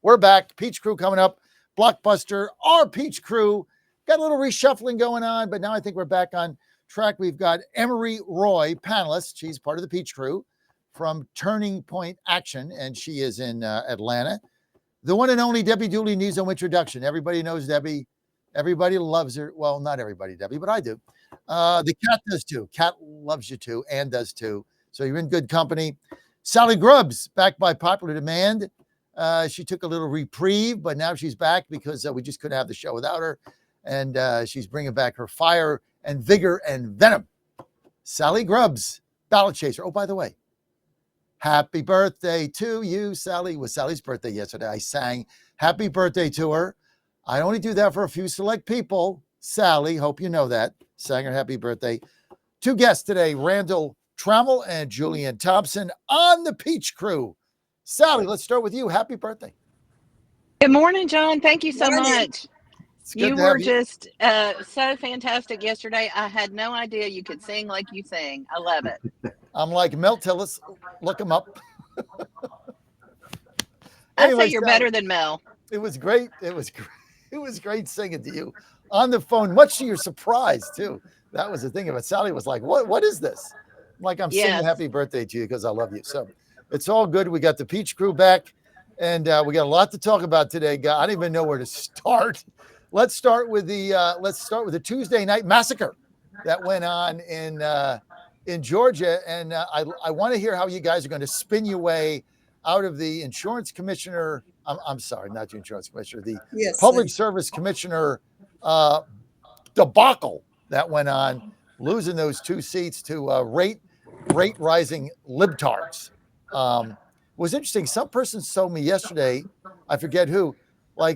We're back. Peach Crew coming up. Blockbuster. Our Peach Crew. Got a little reshuffling going on, but now I think we're back on track. We've got Emery Roy, panelist. She's part of the Peach Crew from Turning Point Action, and she is in Atlanta. The one and only Debbie Dooley needs no introduction. Everybody knows Debbie. Everybody loves her. Well, not everybody, Debbie, but I do. The cat does too. Cat loves you too, and does too. So you're in good company. Sally Grubbs, back by popular demand. She took a little reprieve, but now she's back because we just couldn't have the show without her. And she's bringing back her fire and vigor and venom. Sally Grubbs, ballot chaser. Oh, by the way, happy birthday to you, Sally. It was Sally's birthday yesterday. I sang happy birthday to her. I only do that for a few select people. Sally, hope you know that. Sang her happy birthday. Two guests today, Randall Trammell and Julian Thompson on the Peach Crew. Sally, let's start with you. Happy birthday. Good morning, John. Thank you so much. You were just so fantastic yesterday. I had no idea you could sing like you sing. I love it. I'm like Mel Tillis. Look him up. I'd say you're better than Mel. It was great. It was great. It was great singing to you on the phone, much to your surprise, too. That was the thing of it. Sally was like, what is this? I'm like, I'm singing happy birthday to you because I love you. So it's all good. We got the Peach Crew back, and we got a lot to talk about today. I don't even know where to start. Let's start with the Tuesday night massacre that went on in Georgia, and I want to hear how you guys are going to spin your way out of the insurance commissioner. I'm sorry, not the insurance commissioner, the public service commissioner debacle that went on, losing those 2 seats to rate rising libtards. It was interesting. Some person told me yesterday, I forget who. I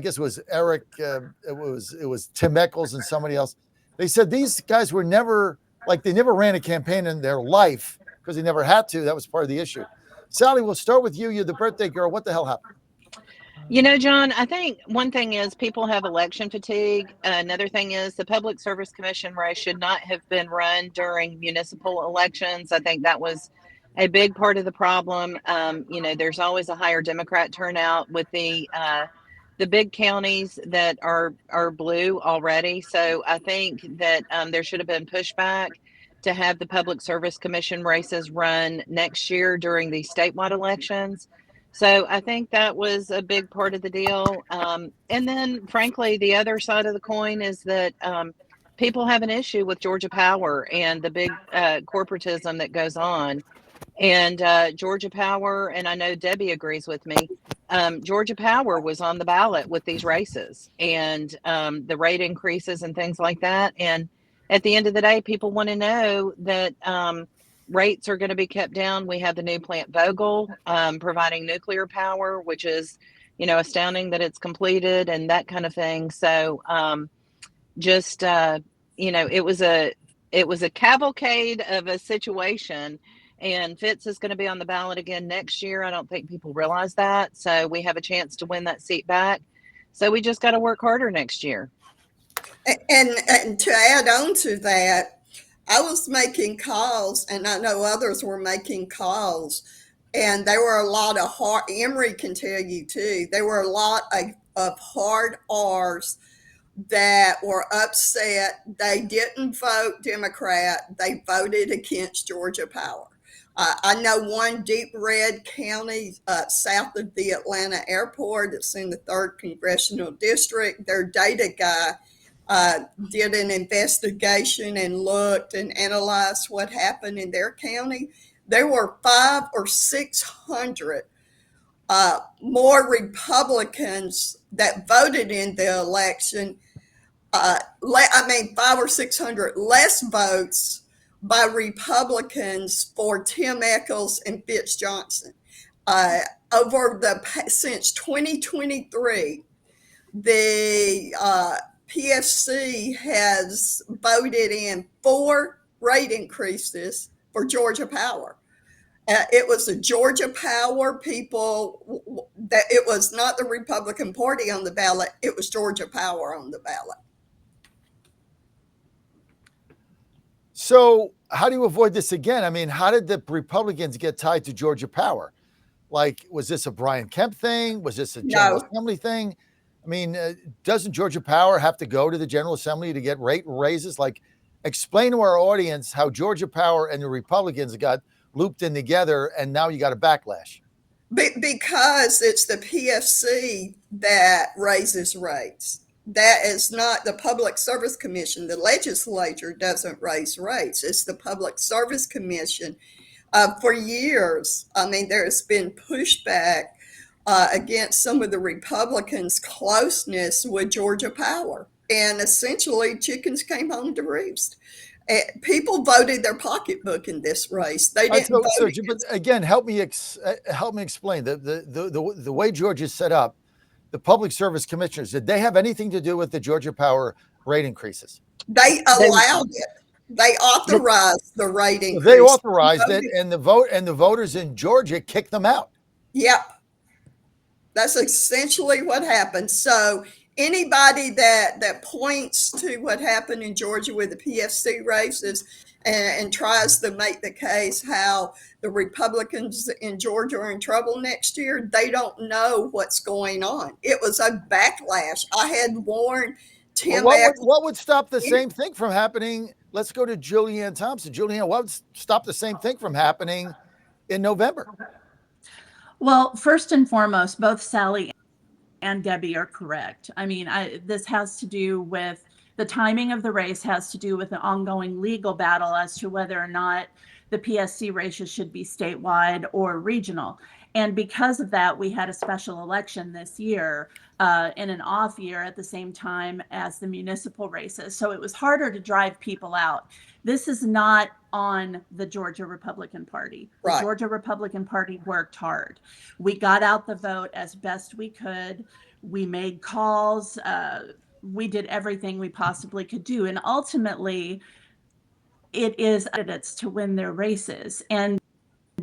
guess it was Eric, it was Tim Eccles and somebody else. They said these guys were never, they never ran a campaign in their life because they never had to. That was part of the issue. Sally, we'll start with you. You're the birthday girl. What the hell happened? You know, John, I think one thing is people have election fatigue. Another thing is the Public Service Commission race should not have been run during municipal elections. I think that was a big part of the problem. There's always a higher Democrat turnout with the big counties that are blue already. So I think that there should have been pushback to have the Public Service Commission races run next year during the statewide elections. So I think that was a big part of the deal. And then, frankly, the other side of the coin is that people have an issue with Georgia Power and the big corporatism that goes on. And Georgia Power, and I know Debbie agrees with me, Georgia Power was on the ballot with these races and the rate increases and things like that. And at the end of the day, people want to know that rates are going to be kept down. We have the new plant Vogtle providing nuclear power, which is, astounding that it's completed and that kind of thing. So it was a cavalcade of a situation. And Fitz is going to be on the ballot again next year. I don't think people realize that. So we have a chance to win that seat back. So we just got to work harder next year. And to add on to that, I was making calls, and I know others were making calls, and there were a lot of hard, Emery can tell you too, there were a lot of hard R's that were upset. They didn't vote Democrat. They voted against Georgia Power. I know one deep red county south of the Atlanta airport. It's in the 3rd Congressional District. Their data guy did an investigation and looked and analyzed what happened in their county. There were 500 or 600 more Republicans that voted in the election. 500 or 600 less votes by Republicans for Tim Eccles and Fitz Johnson. Since 2023, the PSC has voted in 4 rate increases for Georgia Power. It was the Georgia Power people, that it was not the Republican Party on the ballot, it was Georgia Power on the ballot. So how do you avoid this again? I mean, how did the Republicans get tied to Georgia Power? Like, was this a Brian Kemp thing? Was this a General No, Assembly thing? I mean, doesn't Georgia Power have to go to the General Assembly to get rate raises? Like, explain to our audience how Georgia Power and the Republicans got looped in together, and now you got a backlash. because it's the PSC that raises rates. That is not the Public Service Commission. The legislature doesn't raise rates. It's the Public Service Commission. For years, I mean, there has been pushback against some of the Republicans' closeness with Georgia Power. And essentially, chickens came home to roost. People voted their pocketbook in this race. They didn't vote. But again, help me explain the way Georgia's set up. The Public Service Commissioners, did they have anything to do with the Georgia Power rate increases? They allowed it. They authorized the rate increase. They authorized it, and the voters in Georgia kicked them out. Yep. That's essentially what happened. So anybody that points to what happened in Georgia with the PSC races and tries to make the case how the Republicans in Georgia are in trouble next year, they don't know what's going on. It was a backlash. I had warned Tim. What would stop the same thing from happening? Let's go to Julianne Thompson. Julianne, what would stop the same thing from happening in November? Well, first and foremost, both Sally and Debbie are correct. I mean, this has to do with the timing of the race, has to do with the ongoing legal battle as to whether or not the PSC races should be statewide or regional. And because of that, we had a special election this year in an off year at the same time as the municipal races. So it was harder to drive people out. This is not on the Georgia Republican Party. The Georgia Republican Party worked hard. We got out the vote as best we could. We made calls. We did everything we possibly could do. And ultimately, it is candidates to win their races. And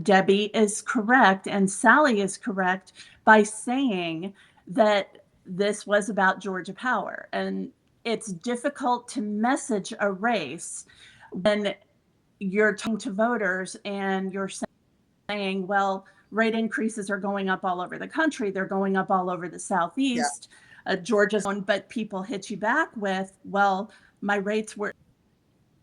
Debbie is correct, and Sally is correct by saying that this was about Georgia Power. And it's difficult to message a race when you're talking to voters and you're saying, well, rate increases are going up all over the country. They're going up all over the Southeast. Yeah. Georgia's on, but people hit you back with, well, my rates were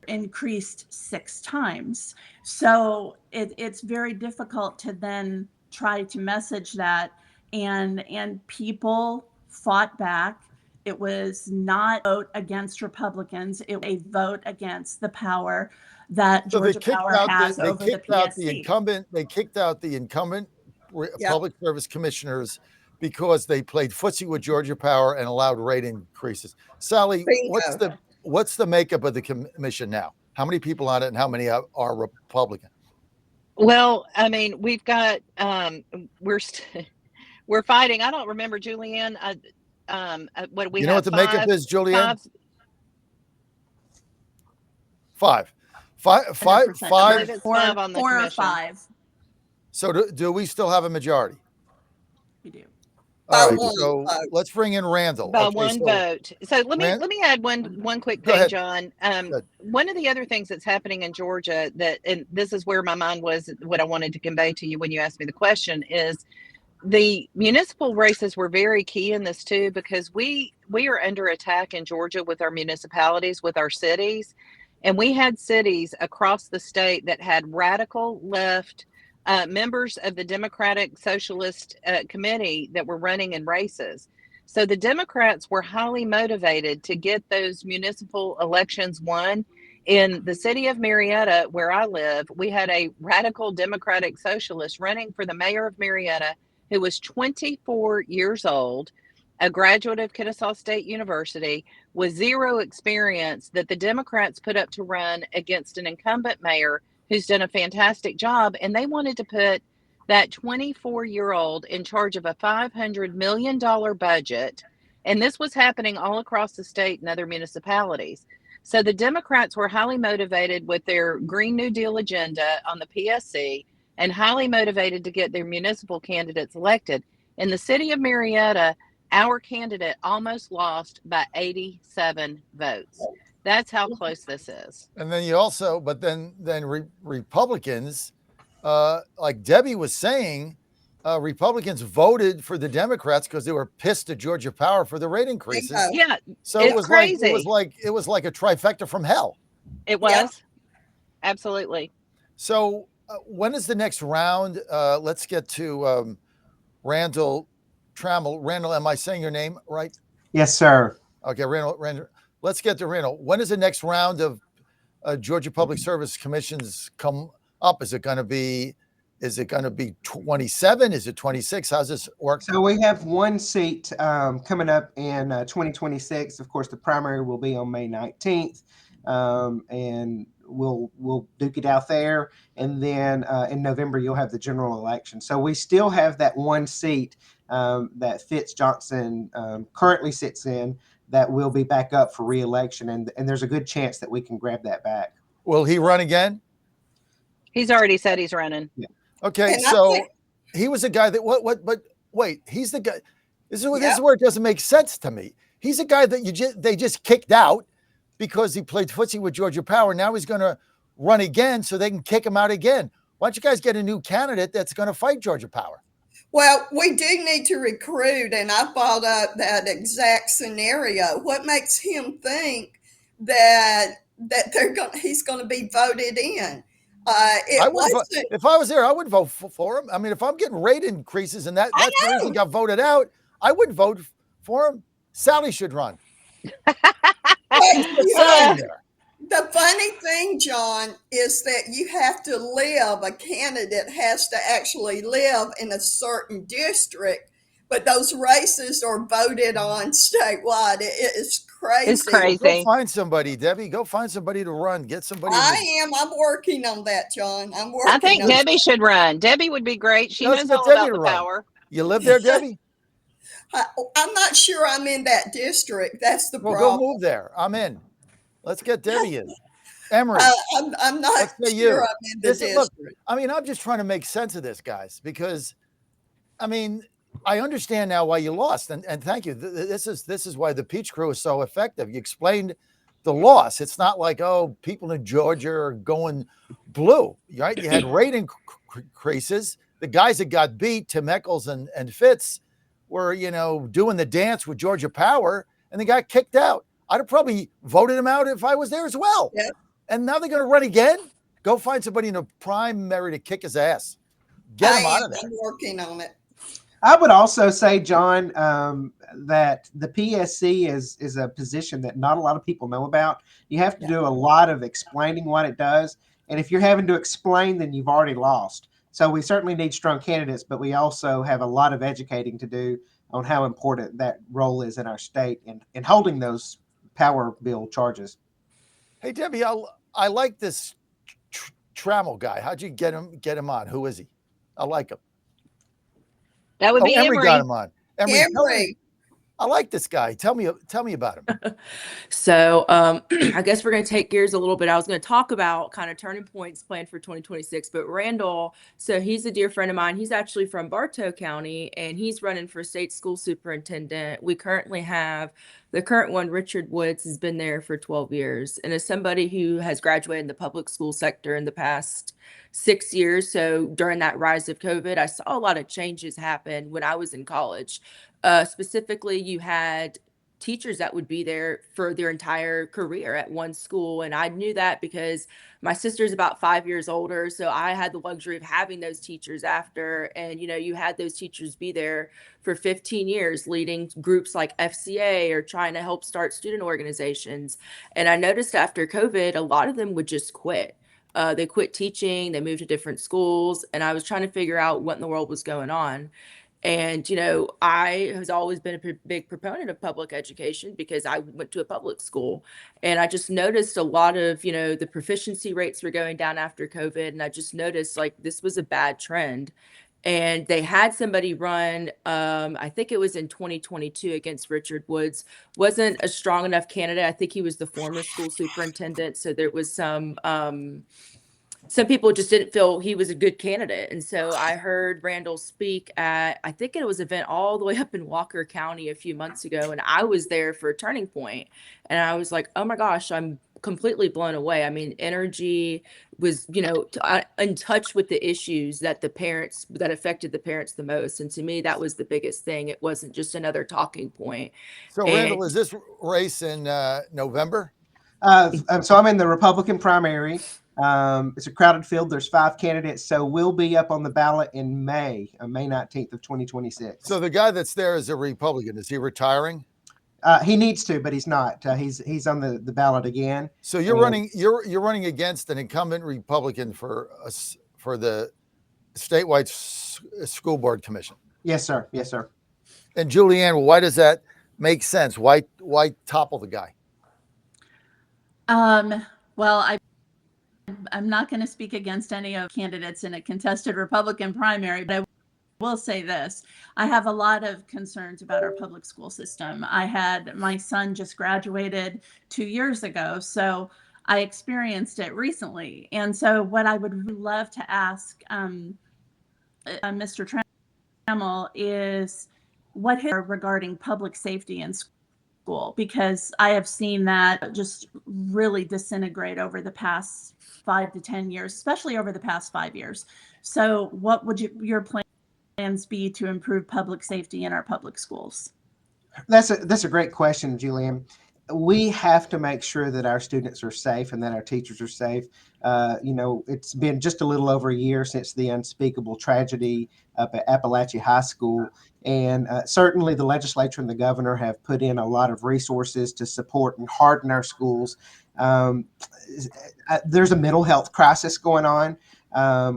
increased 6 times. So it's very difficult to then try to message that, and people fought back. It was not a vote against Republicans. It was a vote against the power that Georgia Power has over the PSC. They kicked out the incumbent public service commissioners because they played footsie with Georgia Power and allowed rate increases. Sally, what's the makeup of the commission now? How many people on it, and how many are Republican? Well, I mean, we've got we're fighting. I don't remember, Julianne. What we know what the makeup is, Julianne? 5 on the 4 or 5. So do we still have a majority? We do. All right, so let's bring in Randall. By one vote. So let me add one quick thing, John. One of the other things that's happening in Georgia and this is where my mind was, what I wanted to convey to you when you asked me the question, is the municipal races were very key in this too, because we are under attack in Georgia with our municipalities, with our cities, and we had cities across the state that had radical left members of the Democratic Socialist Committee that were running in races. So the Democrats were highly motivated to get those municipal elections won. In the city of Marietta, where I live, we had a radical Democratic Socialist running for the mayor of Marietta, who was 24 years old, a graduate of Kennesaw State University, with 0 experience, that the Democrats put up to run against an incumbent mayor who's done a fantastic job. And they wanted to put that 24-year-old in charge of a $500 million budget. And this was happening all across the state and other municipalities. So the Democrats were highly motivated with their Green New Deal agenda on the PSC, and highly motivated to get their municipal candidates elected. In the city of Marietta, our candidate almost lost by 87 votes. That's how close this is. And then you also, but then Republicans, like Debbie was saying, Republicans voted for the Democrats because they were pissed at Georgia Power for the rate increases. Bingo. Yeah, So it's it was crazy. like a trifecta from hell. It was. Yep. Absolutely. So when is the next round? Let's get to Randall Trammell. Randall, am I saying your name right? Yes, sir. Okay, Randall. Let's get to Randall. When is the next round of Georgia Public Service Commissions come up? Is it going to be 27? Is it 26? How's this work? So we have one seat coming up in 2026. Of course, the primary will be on May 19th, and we'll duke it out there. And then in November, you'll have the general election. So we still have that one seat that Fitz Johnson currently sits in that will be back up for re-election. And there's a good chance that we can grab that back. Will he run again? He's already said he's running. Yeah. Okay, And I so think- he was a guy that but wait, he's the guy. This is Yep. where it doesn't make sense to me. He's a guy that they just kicked out because he played footsie with Georgia Power. Now he's going to run again so they can kick him out again. Why don't you guys get a new candidate that's going to fight Georgia Power? Well, we do need to recruit, and I brought up that exact scenario. What makes him think that he's going to be voted in? If I was there, I would vote for him. I mean, if I'm getting rate increases and that's the reason he got voted out, I would vote for him. Sally should run. The funny thing, John, is that you have to a candidate has to actually live in a certain district, but those races are voted on statewide. It is crazy. It's crazy. Go find somebody, Debbie. Go find somebody to run. Get somebody. I'm working on that, John. I'm working. I think Debbie should run. Debbie would be great. She knows all about the power. You live there, Debbie? I'm not sure I'm in that district. That's the problem. Well, go move there. I'm in. Let's get Debbie in. Emery. I'm not sure I'm in the district. Look, I mean, I'm just trying to make sense of this, guys, because, I mean, I understand now why you lost, and thank you. This is why the Peach Crew is so effective. You explained the loss. It's not like, oh, people in Georgia are going blue, right? You had rate increases. The guys that got beat, Tim Echols and Fitz, were, doing the dance with Georgia Power, and they got kicked out. I'd have probably voted him out if I was there as well. Yep. And now they're going to run again? Go find somebody in a primary to kick his ass. Get him out of there. I'm working on it. I would also say, John, that the PSC is a position that not a lot of people know about. You have to do a lot of explaining what it does. And if you're having to explain, then you've already lost. So we certainly need strong candidates, but we also have a lot of educating to do on how important that role is in our state and holding those power bill charges. Hey, Debbie, I like this Trammell guy. How'd you get him on? Who is he? I like him. That would be Emery. Emery. Got him on. Emery. I like this guy. Tell me about him. So I guess we're going to take gears a little bit. I was going to talk about kind of turning points planned for 2026, but Randall, so he's a dear friend of mine. He's actually from Bartow County, and he's running for state school superintendent. We currently have the current one, Richard Woods, has been there for 12 years. And as somebody who has graduated in the public school sector in the past 6 years, so during that rise of COVID, I saw a lot of changes happen when I was in college. Specifically, you had teachers that would be there for their entire career at one school. And I knew that because my sister's about 5 years older. So I had the luxury of having those teachers after. And, you had those teachers be there for 15 years, leading groups like FCA or trying to help start student organizations. And I noticed after COVID, a lot of them would just quit. They quit teaching, they moved to different schools. And I was trying to figure out what in the world was going on. And, I has always been a big proponent of public education because I went to a public school, and I just noticed a lot of, the proficiency rates were going down after COVID. And I just noticed like this was a bad trend. And they had somebody run, I think it was in 2022 against Richard Woods, wasn't a strong enough candidate. I think he was the former school superintendent. So there was some people just didn't feel he was a good candidate. And so I heard Randall speak at, I think it was an event all the way up in Walker County a few months ago. And I was there for a turning point. And I was like, oh my gosh, I'm completely blown away. I mean, energy was, in touch with the issues that affected the parents the most. And to me, that was the biggest thing. It wasn't just another talking point. So, Randall, And is this race in November? So I'm in the Republican primary. It's a crowded field. There's 5 candidates, so we'll be up on the ballot in May 19th of 2026. So the guy that's there is a Republican. Is he retiring? He needs to, but he's not. He's on the ballot again. So you're running running against an incumbent Republican for the statewide school board commission. Yes, sir. Yes, sir. And Julianne, why does that make sense? Why topple the guy? Well, I'm not going to speak against any of candidates in a contested Republican primary, but I will say this. I have a lot of concerns about our public school system. My son just graduated 2 years ago, so I experienced it recently. And so what I would love to ask Mr. Trammell is what regarding public safety in school, because I have seen that just really disintegrate over the past 5 to 10 years, especially over the past 5 years. So what would your plans be to improve public safety in our public schools? That's a great question, Julianne. We have to make sure that our students are safe and that our teachers are safe. It's been just a little over a year since the unspeakable tragedy up at Appalachia High School. And certainly the legislature and the governor have put in a lot of resources to support and harden our schools. There's a mental health crisis going on.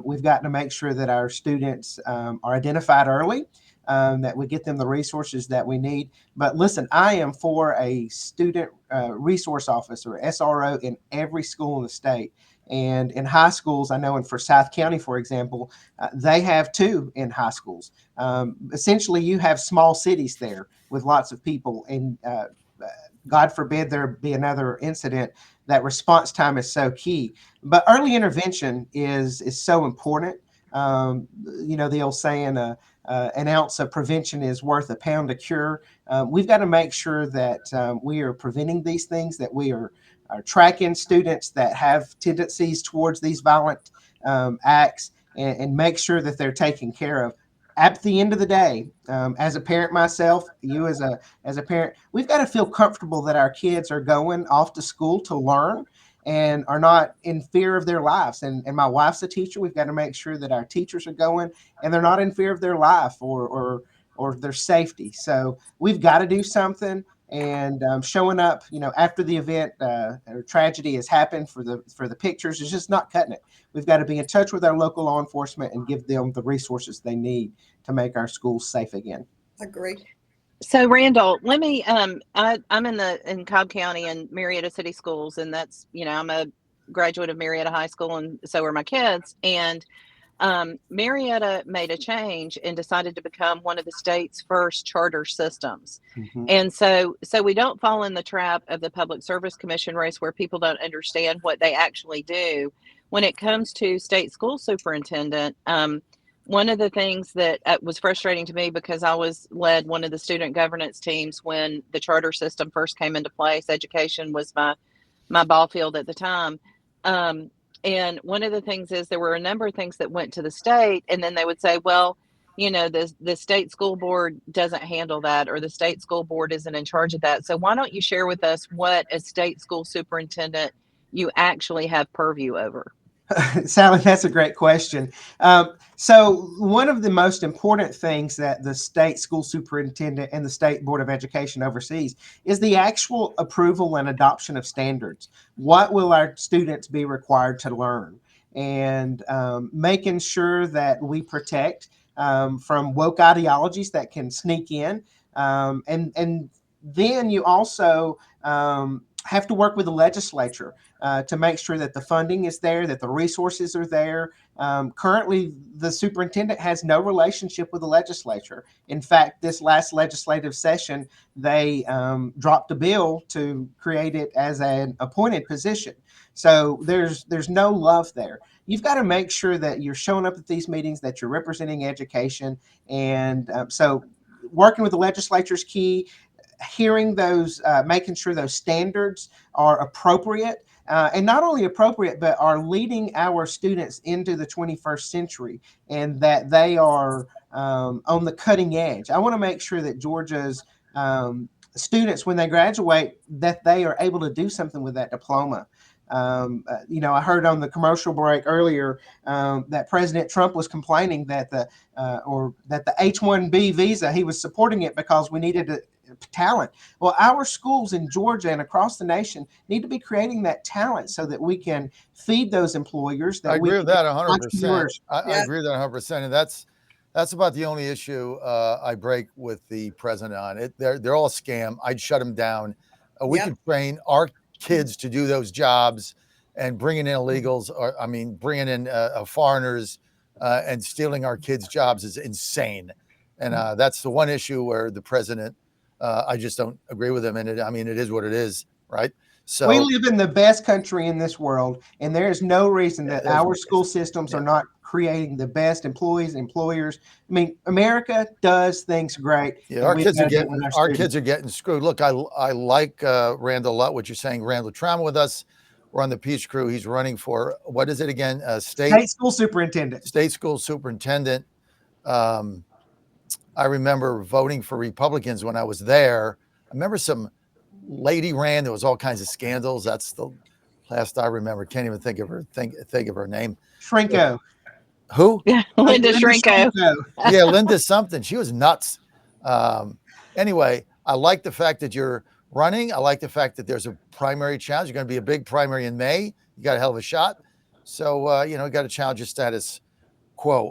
We've got to make sure that our students are identified early, that we get them the resources that we need. But listen, I am for a student resource officer, SRO, in every school in the state. And in high schools, I know in Forsyth County, for example, they have 2 in high schools. Essentially, you have small cities there with lots of people. And God forbid there be another incident, that response time is so key. But early intervention is so important. The old saying, an ounce of prevention is worth a pound of cure. We've got to make sure that we are preventing these things, that we are tracking students that have tendencies towards these violent acts, and make sure that they're taken care of. At the end of the day, as a parent myself, you as a parent, we've got to feel comfortable that our kids are going off to school to learn and are not in fear of their lives. And my wife's a teacher. We've got to make sure that our teachers are going and they're not in fear of their life or their safety. So we've got to do something. And showing up, after the event or tragedy has happened for the pictures is just not cutting it. We've got to be in touch with our local law enforcement and give them the resources they need to make our schools safe again. Agree. So Randall, let me, I'm in Cobb County and Marietta City Schools, and that's, I'm a graduate of Marietta High School, and so are my kids. And Marietta made a change and decided to become one of the state's first charter systems. Mm-hmm. And so we don't fall in the trap of the Public Service Commission race where people don't understand what they actually do. When it comes to state school superintendent, one of the things that was frustrating to me, because I led one of the student governance teams when the charter system first came into place. Education was my ball field at the time. And one of the things is there were a number of things that went to the state, and then they would say, well, the state school board doesn't handle that, or the state school board isn't in charge of that. So why don't you share with us what a state school superintendent you actually have purview over? Sally, that's a great question. So one of the most important things that the state school superintendent and the state board of education oversees is the actual approval and adoption of standards. What will our students be required to learn? And making sure that we protect from woke ideologies that can sneak in. And then you also have to work with the legislature to make sure that the funding is there, that the resources are there. Currently, the superintendent has no relationship with the legislature. In fact, this last legislative session, they dropped a bill to create it as an appointed position. So there's no love there. You've got to make sure that you're showing up at these meetings, that you're representing education. And so working with the legislature is key. Hearing those, making sure those standards are appropriate, and not only appropriate, but are leading our students into the 21st century, and that they are on the cutting edge. I want to make sure that Georgia's students, when they graduate, that they are able to do something with that diploma. I heard on the commercial break earlier that President Trump was complaining that the H-1B visa, he was supporting it because we needed talent. Well, our schools in Georgia and across the nation need to be creating that talent so that we can feed those employers. I agree with that 100%. Entrepreneurs. I agree with that 100%. And that's about the only issue I break with the president on it. They're all a scam. I'd shut them down. We could train our kids to do those jobs, and bringing in illegals, or bringing in foreigners and stealing our kids' jobs is insane. And that's the one issue where the president, I just don't agree with him. And it is what it is, right? So we live in the best country in this world, and there is no reason that our school systems are not creating the best employees, employers. America does things great. Yeah, our kids are getting screwed. Look, I like Randall a lot. What you're saying, Randall Trauma with us. We're on the Peach Crew. He's running for, what is it again? State school superintendent. State school superintendent. I remember voting for Republicans when I was there. I remember some lady ran. There was all kinds of scandals. That's the last I remember. Can't even think of her name. Shrinko. Who? Yeah, Linda Shrinko. Yeah, Linda something. She was nuts. Anyway, I like the fact that you're running. I like the fact that there's a primary challenge. You're going to be a big primary in May. You got a hell of a shot. So, you got to challenge your status quo.